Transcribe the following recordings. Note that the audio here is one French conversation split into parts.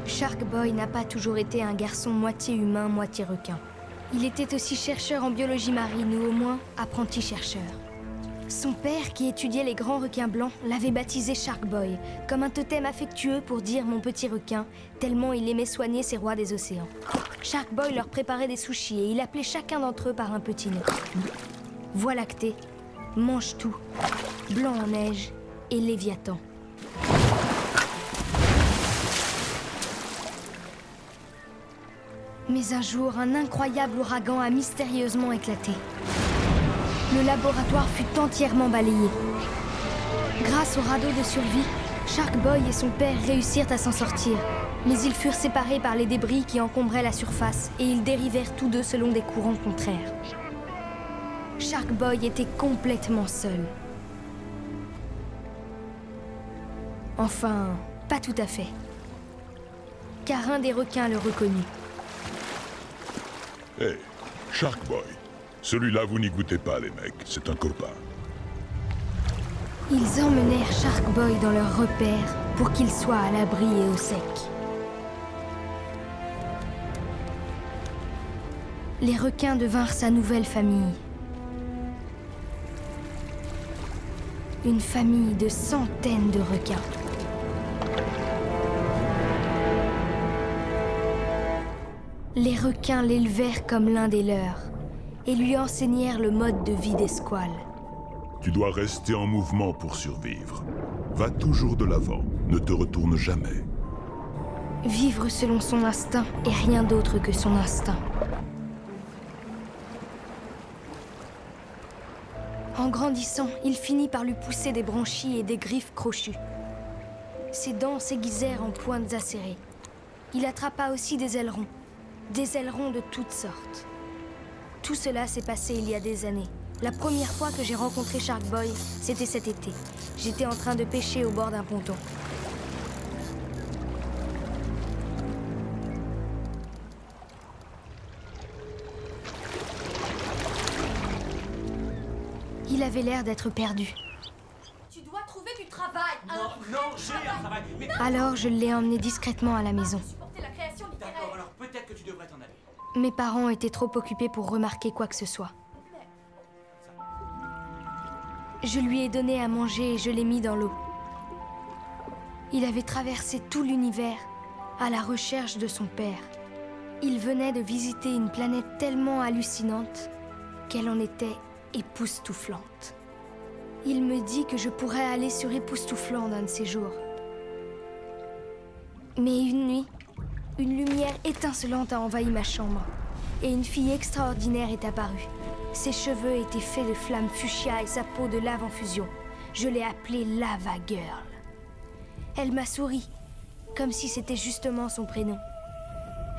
Shark Boy n'a pas toujours été un garçon moitié humain, moitié requin. Il était aussi chercheur en biologie marine ou au moins apprenti chercheur. Son père, qui étudiait les grands requins blancs, l'avait baptisé Shark Boy, comme un totem affectueux pour dire mon petit requin, tellement il aimait soigner ses rois des océans. Shark Boy leur préparait des sushis et il appelait chacun d'entre eux par un petit nom. Voie lactée, mange tout, blanc en neige et Léviathan. Mais un jour, un incroyable ouragan a mystérieusement éclaté. Le laboratoire fut entièrement balayé. Grâce au radeau de survie, Shark Boy et son père réussirent à s'en sortir. Mais ils furent séparés par les débris qui encombraient la surface et ils dérivèrent tous deux selon des courants contraires. Shark Boy était complètement seul. Enfin, pas tout à fait. Car un des requins le reconnut. Hé, Shark Boy. Celui-là, vous n'y goûtez pas, les mecs. C'est un copain. Ils emmenèrent Shark Boy dans leur repère pour qu'il soit à l'abri et au sec. Les requins devinrent sa nouvelle famille. Une famille de centaines de requins. Les requins l'élevèrent comme l'un des leurs et lui enseignèrent le mode de vie des squales. Tu dois rester en mouvement pour survivre. Va toujours de l'avant, ne te retourne jamais. Vivre selon son instinct et rien d'autre que son instinct. En grandissant, il finit par lui pousser des branchies et des griffes crochues. Ses dents s'aiguisèrent en pointes acérées. Il attrapa aussi des ailerons de toutes sortes. Tout cela s'est passé il y a des années. La première fois que j'ai rencontré Shark Boy, c'était cet été. J'étais en train de pêcher au bord d'un ponton. Il avait l'air d'être perdu. Tu dois trouver du travail. Non, j'ai un travail. Mais Alors je l'ai emmené discrètement à la maison. supporter la création littéraire. d'accord, alors peut-être que tu devrais t'en aller. Mes parents étaient trop occupés pour remarquer quoi que ce soit. Je lui ai donné à manger et je l'ai mis dans l'eau. Il avait traversé tout l'univers à la recherche de son père. Il venait de visiter une planète tellement hallucinante qu'elle en était époustouflante. Il me dit que je pourrais aller sur Époustouflant d'un de ces jours. Mais une nuit, une lumière étincelante a envahi ma chambre et une fille extraordinaire est apparue. Ses cheveux étaient faits de flammes fuchsia et sa peau de lave en fusion. Je l'ai appelée Lava Girl. Elle m'a souri, comme si c'était justement son prénom.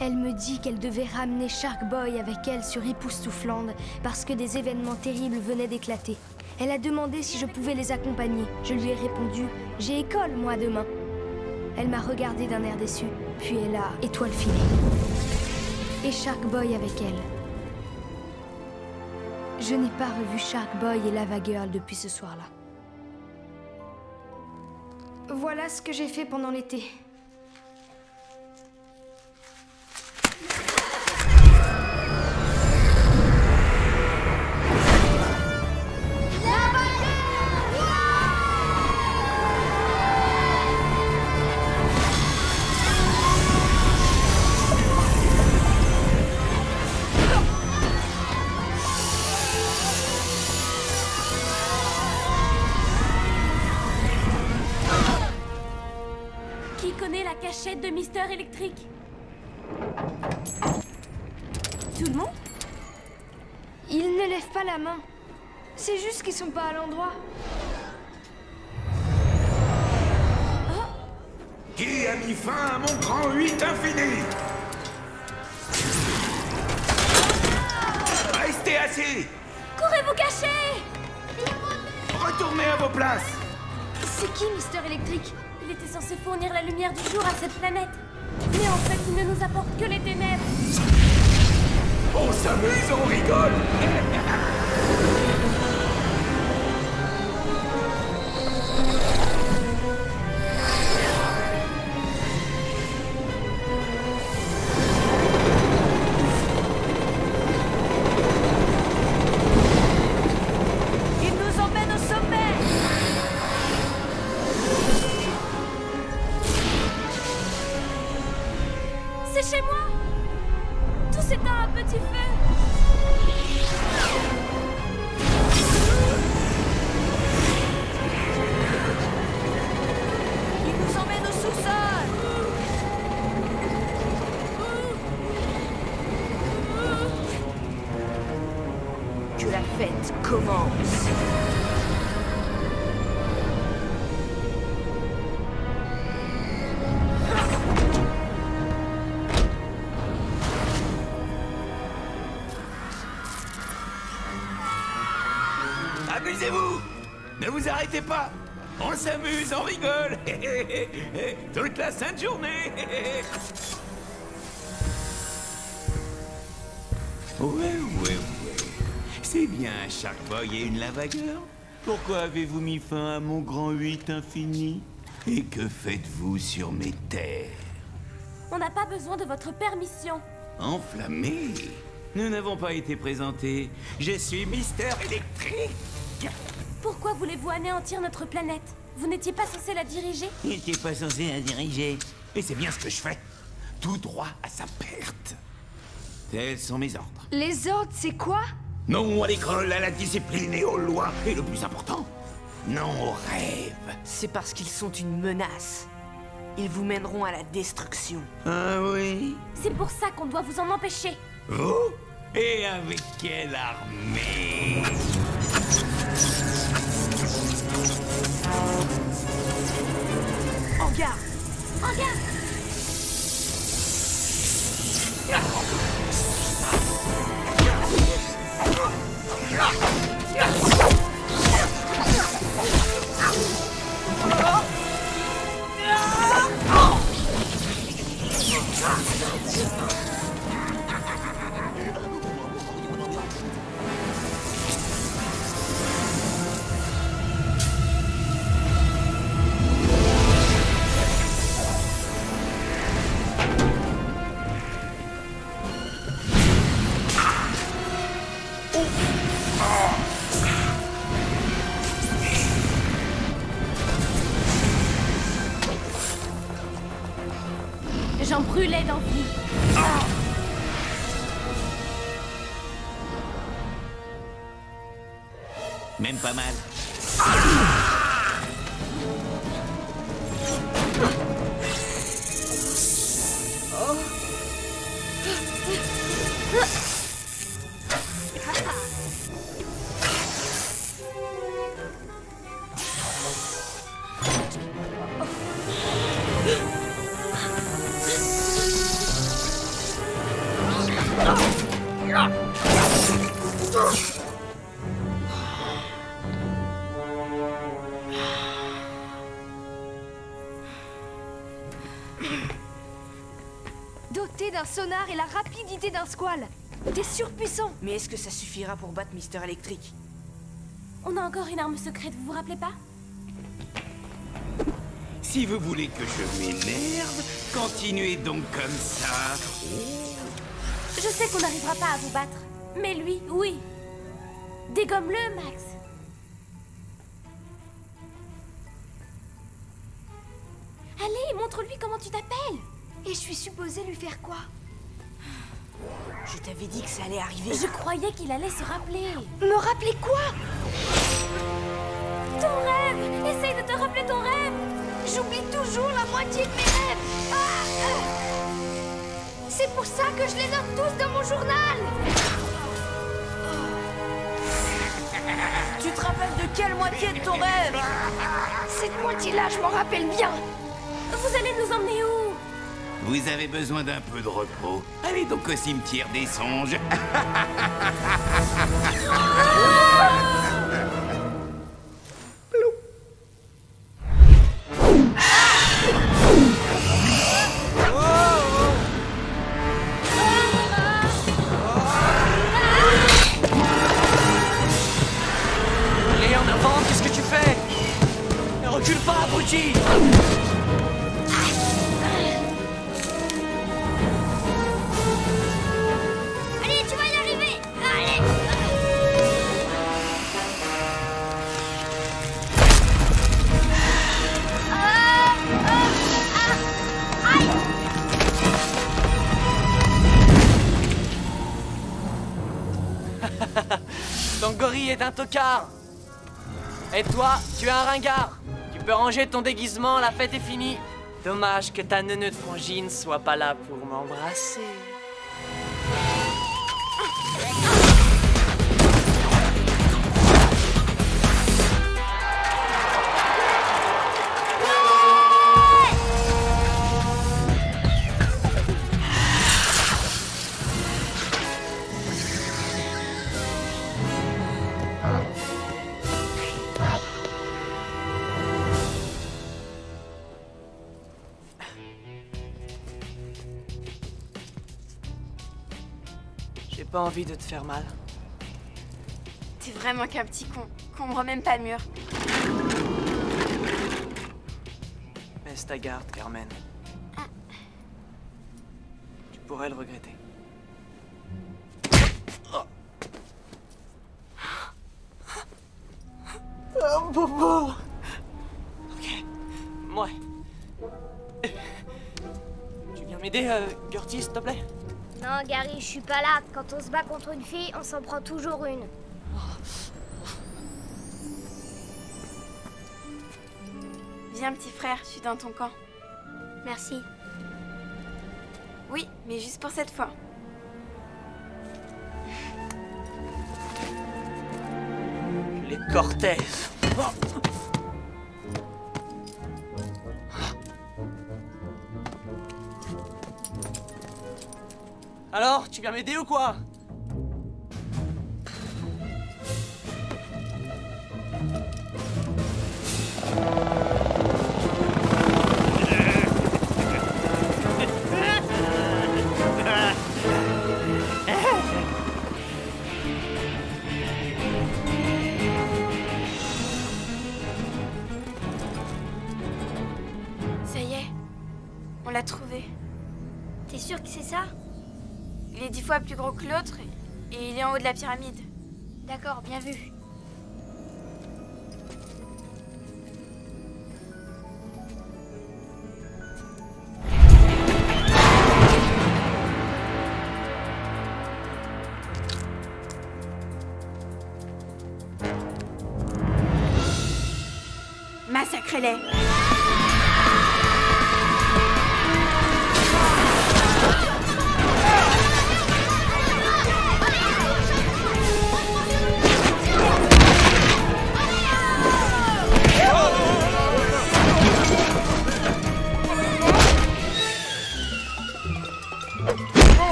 Elle me dit qu'elle devait ramener Shark Boy avec elle sur Époustouflande parce que des événements terribles venaient d'éclater. Elle a demandé si je pouvais les accompagner. Je lui ai répondu « J'ai école, moi, demain ». Elle m'a regardé d'un air déçu, puis elle a étoile filée. Et Shark Boy avec elle. Je n'ai pas revu Shark Boy et Lava Girl depuis ce soir-là. Voilà ce que j'ai fait pendant l'été. Qui connaît la cachette de Mister Électrique? Tout le monde? Ils ne lèvent pas la main. C'est juste qu'ils sont pas à l'endroit. Qui a mis fin à mon grand 8 infini? Restez assis! Courez vous cacher! Retournez à vos places! C'est qui Mister Électrique? Il était censé fournir la lumière du jour à cette planète. Mais en fait, il ne nous apporte que les ténèbres. On s'amuse, on rigole! C'est chez moi! Tout s'éteint à petit feu! Il nous emmène au sous-sol! Que la fête commence! Amusez-vous! Ne vous arrêtez pas! On s'amuse, on rigole! Toute la sainte journée! Ouais. C'est bien, Shark Boy et une lavagueur. Pourquoi avez-vous mis fin à mon grand 8 infini? Et que faites-vous sur mes terres? On n'a pas besoin de votre permission. Enflammé? Nous n'avons pas été présentés. Je suis Mister Électrique. Pourquoi voulez-vous anéantir notre planète? Vous n'étiez pas censé la diriger? Il n'était pas censé la diriger. Et c'est bien ce que je fais. Tout droit à sa perte. Tels sont mes ordres. Les ordres, c'est quoi? Non à l'école, à la discipline et aux lois. Et le plus important, non aux rêves. C'est parce qu'ils sont une menace. Ils vous mèneront à la destruction. Ah oui? C'est pour ça qu'on doit vous en empêcher. Vous? Et avec quelle armée? En garde! En garde! J'en brûlais d'envie. Même pas mal. Doté d'un sonar et la rapidité d'un squale. T'es surpuissant. Mais est-ce que ça suffira pour battre Mister Électrique? On a encore une arme secrète, vous vous rappelez pas? Si vous voulez que je m'énerve, continuez donc comme ça. Je sais qu'on n'arrivera pas à vous battre. Mais lui, oui. Dégomme-le, Max. Allez, montre-lui comment tu t'appelles. Et je suis supposée lui faire quoi? Je t'avais dit que ça allait arriver. Je croyais qu'il allait se rappeler. Me rappeler quoi? Ton rêve! Essaye de te rappeler ton rêve! J'oublie toujours la moitié de mes rêves. C'est pour ça que je les note tous dans mon journal. Tu te rappelles de quelle moitié de ton rêve? Cette moitié-là, je m'en rappelle bien. Vous allez nous emmener où? Vous avez besoin d'un peu de repos. Allez donc au cimetière des songes. Allez, en avant, qu'est-ce que tu fais? Ne recule pas, abruti! Allez, tu vas y arriver. Allez. Sangori est un tocard. Et toi, tu es un ringard. Tu peux ranger ton déguisement, la fête est finie. Dommage que ta neuneu de frangine soit pas là pour m'embrasser. J'ai pas envie de te faire mal. T'es vraiment qu'un petit con. Qu'on même pas le mur. Baisse ta garde, Carmen. Tu pourrais le regretter. Oh, Bobo. Ok. Ouais. Tu viens m'aider, Gertie, s'il te plaît? Non, Gary, je suis pas là. Quand on se bat contre une fille, on s'en prend toujours une. Viens, petit frère, je suis dans ton camp. Merci. Oui, mais juste pour cette fois. Les Cortez. Alors, tu viens m'aider ou quoi? Ça y est, on l'a trouvé. T'es sûr que c'est ça? Il est 10 fois plus gros que l'autre et il est en haut de la pyramide. D'accord, bien vu. Massacrez-les.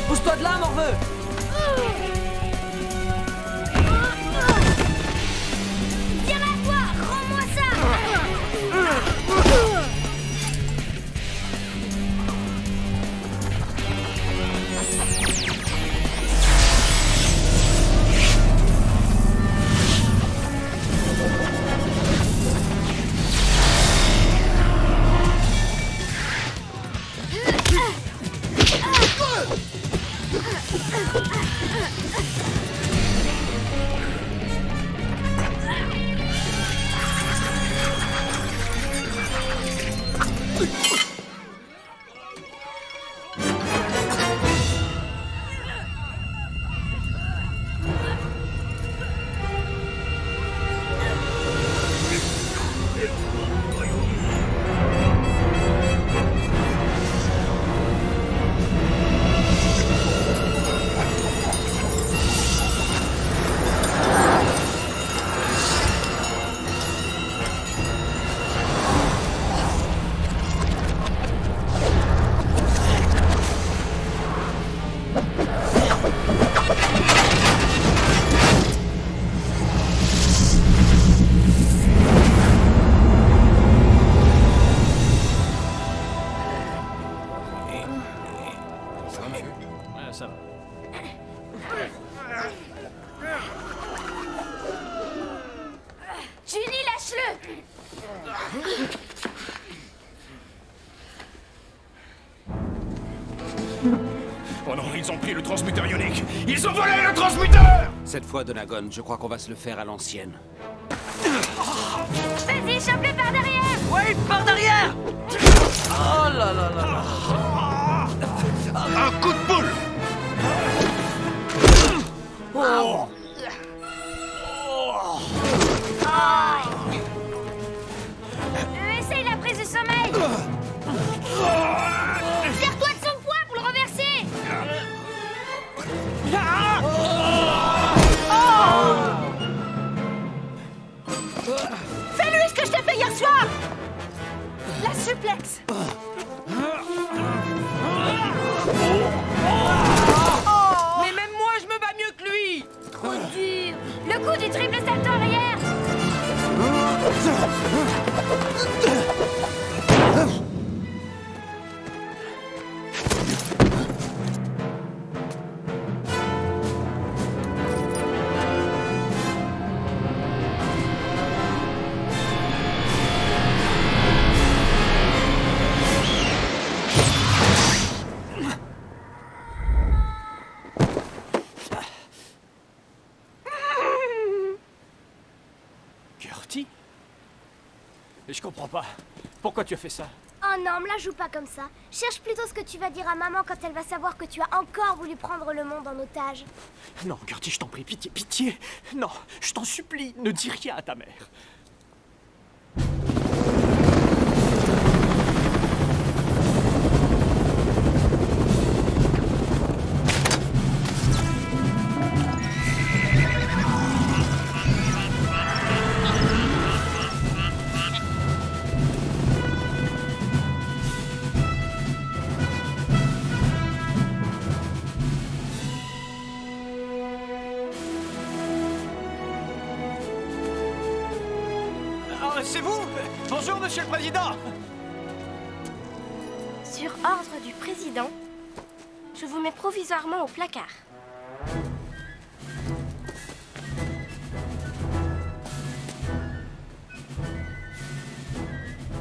Pousse-toi de là, morveux! Viens à toi, rends-moi ça! va, monsieur? Ouais, ça va. Julie, lâche-le! Oh non, ils ont pris le transmuteur ionique! Ils ont volé le transmuteur! Cette fois, Donagon, je crois qu'on va se le faire à l'ancienne. Vas-y, chope-le par derrière! Oui, par derrière! Oh là là là là! Un coup de boule! Oh. Essaye la prise de sommeil. Serre-toi de son poids pour le reverser. Fais-lui ce que je t'ai fait hier soir! La suplex! Mais même moi, je me bats mieux que lui! Trop dur. Le coup du triple salto arrière. Gertie? Je comprends pas. Pourquoi tu as fait ça? Oh non, me la joue pas comme ça. Cherche plutôt ce que tu vas dire à maman quand elle va savoir que tu as encore voulu prendre le monde en otage. Non, Gertie, je t'en prie, pitié, pitié! Non, je t'en supplie, ne dis rien à ta mère. C'est vous? Bonjour, monsieur le président! Sur ordre du président, je vous mets provisoirement au placard.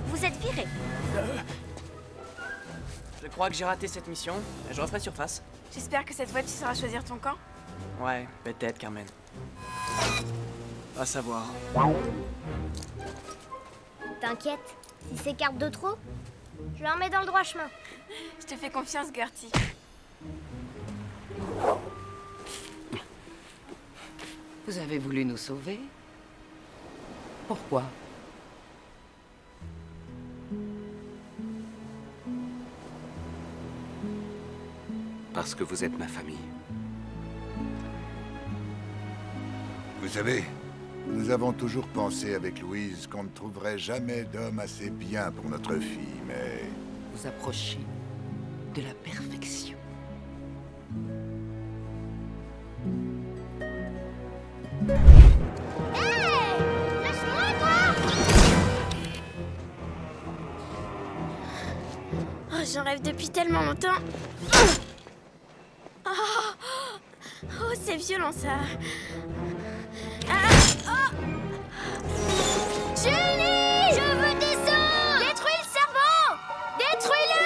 Vous êtes viré. Je crois que j'ai raté cette mission. Je referai surface. J'espère que cette fois tu sauras choisir ton camp. Ouais, peut-être, Carmen. À savoir. T'inquiète, s'il s'écarte de trop, je le remets dans le droit chemin. Je te fais confiance, Gertie. Vous avez voulu nous sauver? Pourquoi? Parce que vous êtes ma famille. Vous savez, nous avons toujours pensé avec Louise qu'on ne trouverait jamais d'homme assez bien pour notre fille, mais... Vous approchez de la perfection. Oh, j'en rêve depuis tellement longtemps. Oh, c'est violent ça. Julie! Je veux descendre! Détruis le cerveau! Détruis-le!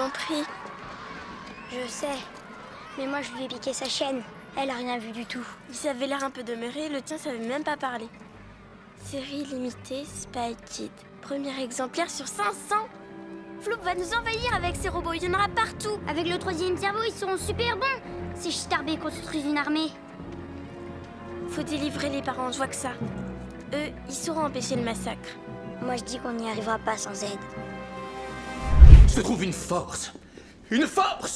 t'en prie. Je sais. Mais moi, je lui ai piqué sa chaîne. Elle a rien vu du tout. Il avait l'air un peu demeuré, le tien savait même pas parler. Série limitée Spy Kid. Premier exemplaire sur 500. Floop va nous envahir avec ces robots, il y en aura partout. Avec le 3e cerveau, ils seront super bons. Si Starbé construit une armée. Faut délivrer les parents, je vois que ça. Eux, ils sauront empêcher le massacre. Moi, je dis qu'on n'y arrivera pas sans aide. Se trouve une force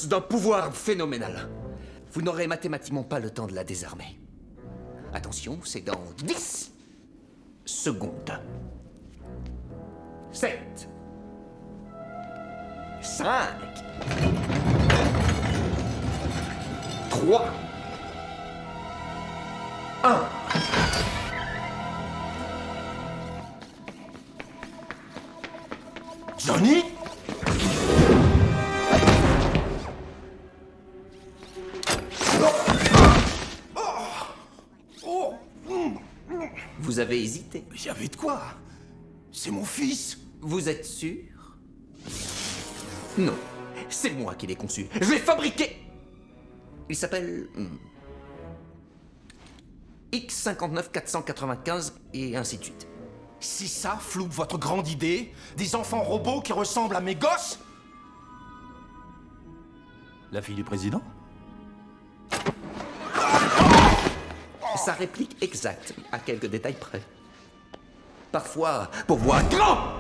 d'un pouvoir phénoménal. Vous n'aurez mathématiquement pas le temps de la désarmer. Attention, c'est dans 10 secondes. 7, 5, 3, 1. Johnny? Vous avez hésité. Il y avait de quoi? C'est mon fils. Vous êtes sûr? Non, c'est moi qui l'ai conçu. Je l'ai fabriqué. Il s'appelle X59 495 et ainsi de suite. C'est ça, Floop, votre grande idée? Des enfants robots qui ressemblent à mes gosses? La fille du président? Sa réplique exacte, à quelques détails près. Parfois, pour voir grand,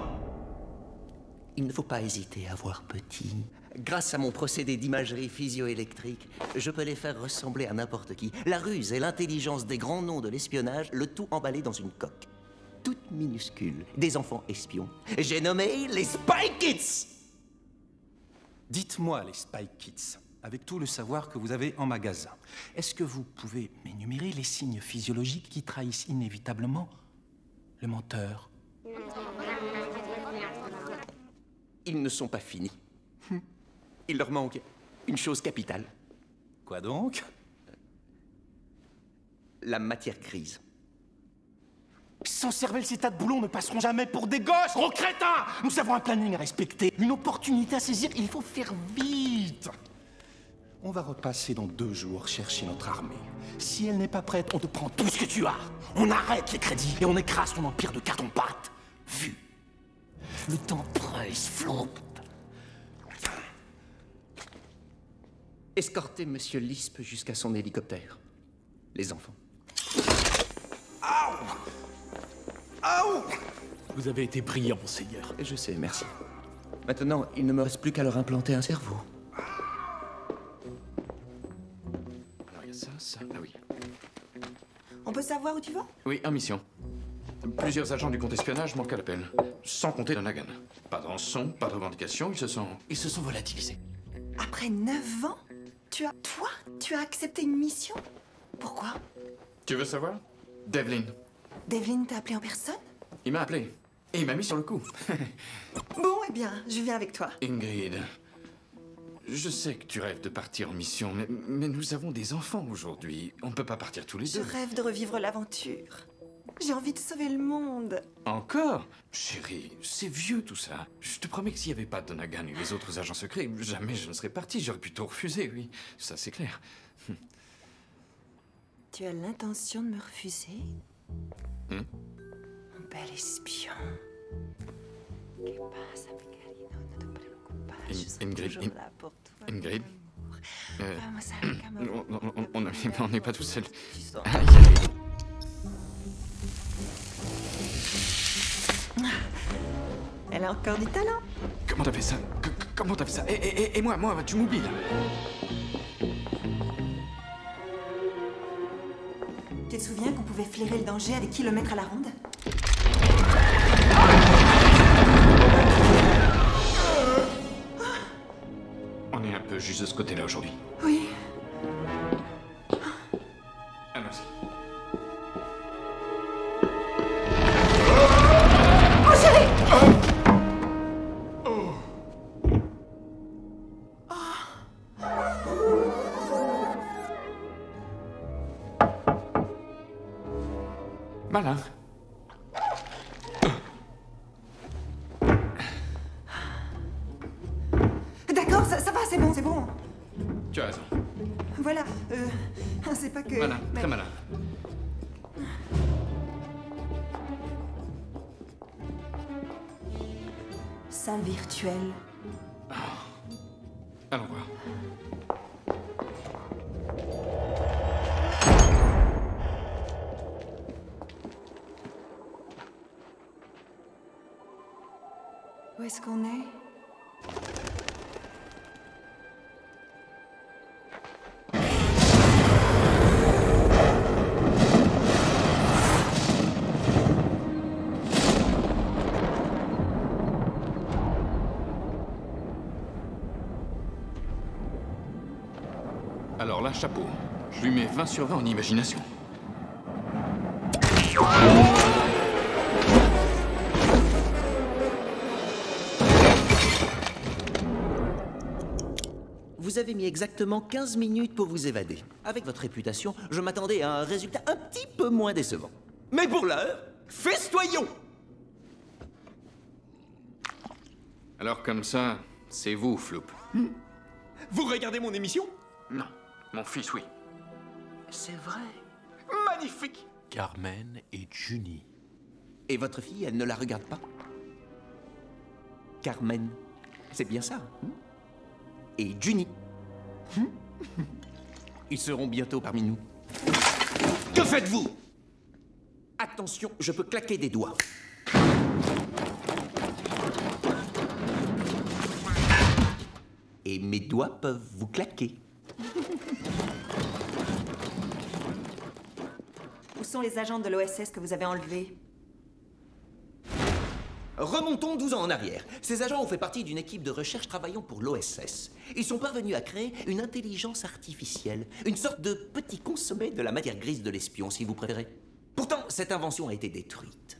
il ne faut pas hésiter à voir petit. Grâce à mon procédé d'imagerie physio-électrique, je peux les faire ressembler à n'importe qui. La ruse et l'intelligence des grands noms de l'espionnage, le tout emballé dans une coque. Toute minuscule, des enfants espions. J'ai nommé les Spy Kids. Dites-moi, les Spy Kids, avec tout le savoir que vous avez en magasin, est-ce que vous pouvez m'énumérer les signes physiologiques qui trahissent inévitablement le menteur? Ils ne sont pas finis. Il leur manque une chose capitale. Quoi donc? La matière grise. Sans cervelle, ces tas de boulons ne passeront jamais pour des gosses, gros crétins! Nous avons un planning à respecter, une opportunité à saisir, il faut faire vite! On va repasser dans 2 jours chercher notre armée. Si elle n'est pas prête, on te prend tout ce que tu as. On arrête les crédits et on écrase ton empire de carton-pâte. Vu. Le temps presse, Floop. Escortez Monsieur Lisp jusqu'à son hélicoptère. Les enfants. Aouh! Vous avez été brillant, monseigneur. Je sais, merci. Maintenant, il ne me reste plus qu'à leur implanter un cerveau. Alors, il y a ça, ah oui. On peut savoir où tu vas? Oui, en mission. Plusieurs agents du contre-espionnage manquent à l'appel. Sans compter Donagan. Pas de rançon, pas de revendication, ils se sont volatilisés. Après 9 ans? Toi, tu as accepté une mission? Pourquoi? Tu veux savoir? Devlin. Devlin t'a appelé en personne? Il m'a appelé. Et il m'a mis sur le coup. Bon, eh bien, je viens avec toi. Ingrid, je sais que tu rêves de partir en mission, mais nous avons des enfants aujourd'hui. On ne peut pas partir tous les deux. Je rêve de revivre l'aventure. J'ai envie de sauver le monde. Encore? Chérie, c'est vieux tout ça. Je te promets que s'il n'y avait pas Donagan et les autres agents secrets, jamais je ne serais parti. J'aurais pu tout refuser, oui. Ça, c'est clair. Tu as l'intention de me refuser? Mon bel espion. Ingrid. On n'est pas tout seul. Elle a encore du talent. Comment t'as fait ça? Comment t'as fait ça? Et moi, tu m'oublies là. Tu te souviens qu'on pouvait flairer le danger à des kilomètres à la ronde? On est un peu juste de ce côté-là aujourd'hui. Oui. Allons-y. Oh, chérie! Malin. D'accord. d'accord, ça va, c'est bon, c'est bon. Tu as raison. Voilà, c'est pas que... Malin, très malin. Salle virtuelle. Allons voir. Où est-ce qu'on est? Alors là, chapeau. Je lui mets 20 sur 20 en imagination. Vous avez mis exactement 15 minutes pour vous évader. Avec votre réputation, je m'attendais à un résultat un petit peu moins décevant. Mais pour l'heure, festoyons! Alors comme ça, c'est vous, Floop. Vous regardez mon émission? Non, mon fils, oui. C'est vrai. Magnifique! Carmen et Junie. Et votre fille, elle ne la regarde pas? Carmen, c'est bien ça. Et Junie. Ils seront bientôt parmi nous. Que faites-vous? Attention, je peux claquer des doigts. Et mes doigts peuvent vous claquer. Où sont les agents de l'OSS que vous avez enlevés? Remontons 12 ans en arrière. Ces agents ont fait partie d'une équipe de recherche travaillant pour l'OSS. Ils sont parvenus à créer une intelligence artificielle, une sorte de petit consommé de la matière grise de l'espion, si vous préférez. Pourtant, cette invention a été détruite.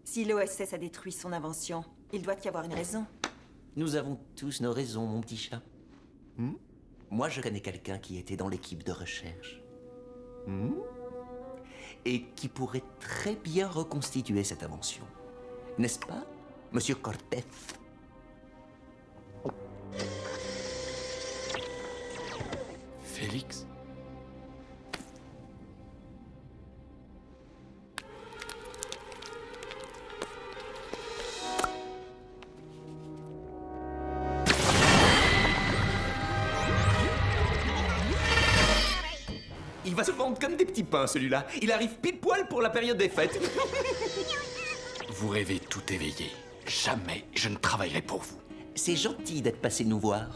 Si l'OSS a détruit son invention, il doit y avoir une raison. Nous avons tous nos raisons, mon petit chat. Moi, je connais quelqu'un qui était dans l'équipe de recherche. Et qui pourrait très bien reconstituer cette invention. N'est-ce pas, Monsieur Cortez? Félix? Il va se vendre comme des petits pains, celui-là. Il arrive pile poil pour la période des fêtes. Vous rêvez tout éveillé. Jamais je ne travaillerai pour vous. C'est gentil d'être passé nous voir.